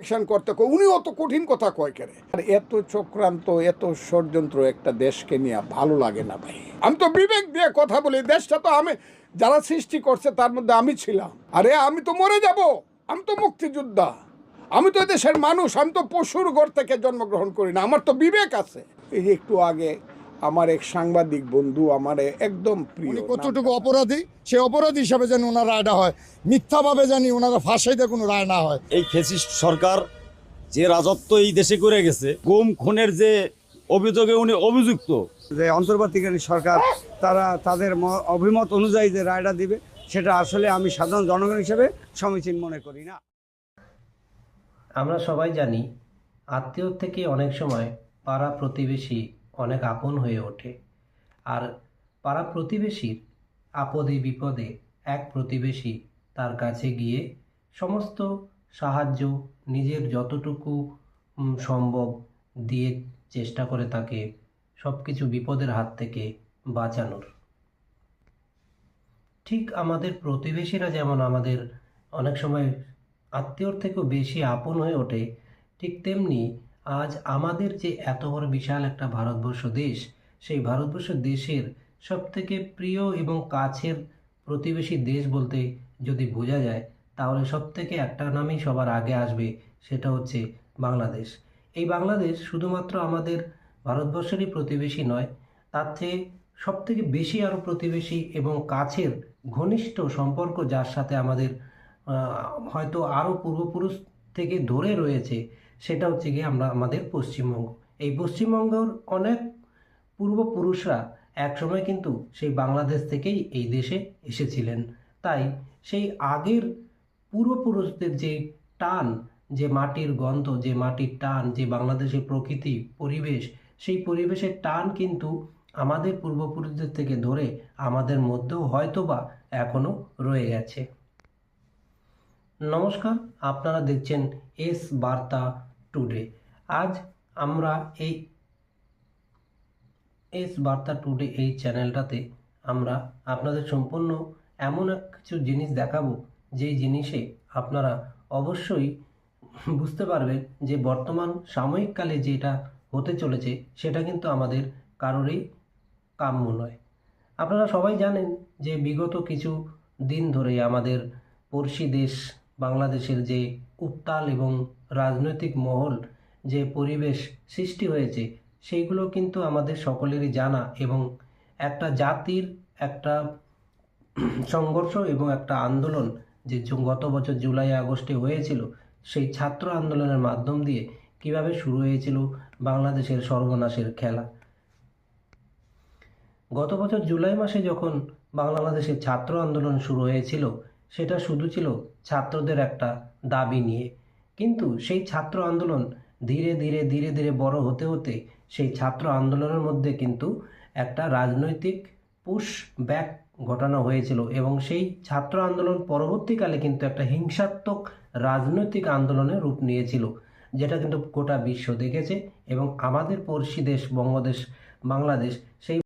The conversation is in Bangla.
অ্যাকশন করতে কয়, উনি অত কঠিন কথা কয় কেন? আর এত চক্রান্ত, এত ষড়যন্ত্র একটা দেশকে নিয়ে ভালো লাগে না ভাই। আমি তো বিবেক দিয়ে কথা বলি, দেশটা তো আমি যারা সৃষ্টি করছে তার মধ্যে আমি ছিলাম। আরে আমি তো মরে যাব, আমি তো মুক্তিযোদ্ধা, আমি তো দেশের মানুষ, আমি তো পশুর ঘর থেকে জন্মগ্রহণ করি না, আমার তো বিবেক আছে। এই যে একটু আগে আমার এক সাংবাদিক বন্ধু আমার একদম প্রিয়, উনি কতটুকু অপরাধী, সে অপরাধী হিসাবে যেন ওনার রায়টা হয়, মিথ্যাভাবে জানি ওনারা ফাঁসাইতে কোনো রায় না হয়। এই ফ্যাসিস্ট সরকার যে রাজত্ব এই দেশে করে গেছে, গুম খুনের যে অভিযোগে উনি অভিযুক্ত, যে অন্তর্বর্তীকালীন সরকার তারা তাদের অভিমত অনুযায়ী যে রায়টা দিবে, সেটা আসলে আমি সাধারণ জনগণ হিসেবে সমীচীন মনে করি না। আমরা সবাই জানি, আত্মীয় থেকে অনেক সময় পাড়া প্রতিবেশী অনেক আপন হয়ে ওঠে। আর পাড়া প্রতিবেশীর আপদে বিপদে এক প্রতিবেশী তার কাছে গিয়ে সমস্ত সাহায্য নিজের যতটুকু সম্ভব দিয়ে চেষ্টা করে তাকে সব কিছু বিপদের হাত থেকে বাঁচানোর। ঠিক আমাদের প্রতিবেশীরা যেমন আমাদের অনেক সময় আত্মীয়র থেকেও বেশি আপন হয়ে ওঠে, ঠিক তেমনি আজ আমাদের যে এত বড় বিশাল একটা ভারতবর্ষ দেশ, সেই ভারতবর্ষ দেশের সবথেকে প্রিয় এবং কাছের প্রতিবেশী দেশ বলতে যদি বোঝা যায়, তাহলে সবথেকে একটা নামই সবার আগে আসবে, সেটা হচ্ছে বাংলাদেশ। এই বাংলাদেশ শুধুমাত্র আমাদের ভারতবর্ষেরই প্রতিবেশী নয়, তার চেয়ে সবথেকে বেশি আরও প্রতিবেশী এবং কাছের ঘনিষ্ঠ সম্পর্ক যার সাথে আমাদের হয়তো আরও পূর্বপুরুষ থেকে ধরে রয়েছে, সেটা হচ্ছে গিয়ে আমাদের পশ্চিমবঙ্গ। এই পশ্চিমবঙ্গর অনেক পূর্বপুরুষরা একসময় কিন্তু সেই বাংলাদেশ থেকেই এই দেশে এসেছিলেন। তাই সেই আগের পূর্বপুরুষদের যে টান, যে মাটির গন্ধ, যে মাটির টান, যে বাংলাদেশের প্রকৃতি পরিবেশ, সেই পরিবেশের টান কিন্তু আমাদের পূর্বপুরুষদের থেকে ধরে আমাদের মধ্যেও হয়তোবা এখনো রয়ে গেছে। নমস্কার, আপনারা দেখছেন এস বার্তা টুডে। আজ আমরা এই এস বার্তা টুডে এই চ্যানেলটাতে আমরা আপনাদের সম্পূর্ণ এমন এক কিছু জিনিস দেখাবো, যেই জিনিসে আপনারা অবশ্যই বুঝতে পারবেন যে বর্তমান সাময়িককালে যেটা হতে চলেছে সেটা কিন্তু আমাদের কারোরই কাম্য নয়। আপনারা সবাই জানেন যে বিগত কিছু দিন ধরে আমাদের পড়শি দেশ বাংলাদেশের যে উত্তাল এবং রাজনৈতিক মহল, যে পরিবেশ সৃষ্টি হয়েছে, সেইগুলো কিন্তু আমাদের সকলেরই জানা এবং একটা জাতির একটা সংঘর্ষ এবং একটা আন্দোলন যে গত বছর জুলাই আগস্টে হয়েছিল, সেই ছাত্র আন্দোলনের মাধ্যম দিয়ে কিভাবে শুরু হয়েছিল বাংলাদেশের সর্বনাশের খেলা। গত বছর জুলাই মাসে যখন বাংলাদেশের ছাত্র আন্দোলন শুরু হয়েছিল, সেটা শুধু ছিল ছাত্রদের একটা দাবি নিয়ে, কিন্তু সেই ছাত্র আন্দোলন ধীরে ধীরে ধীরে ধীরে বড় হতে হতে সেই ছাত্র আন্দোলনের মধ্যে কিন্তু একটা রাজনৈতিক পুশ ব্যাক ঘটানো হয়েছিল এবং সেই ছাত্র আন্দোলন পরবর্তীকালে কিন্তু একটা হিংসাত্মক রাজনৈতিক আন্দোলনের রূপ নিয়েছিল, যেটা কিন্তু গোটা বিশ্ব দেখেছে। এবং আমাদের পড়শি দেশ বঙ্গদেশ বাংলাদেশ সেই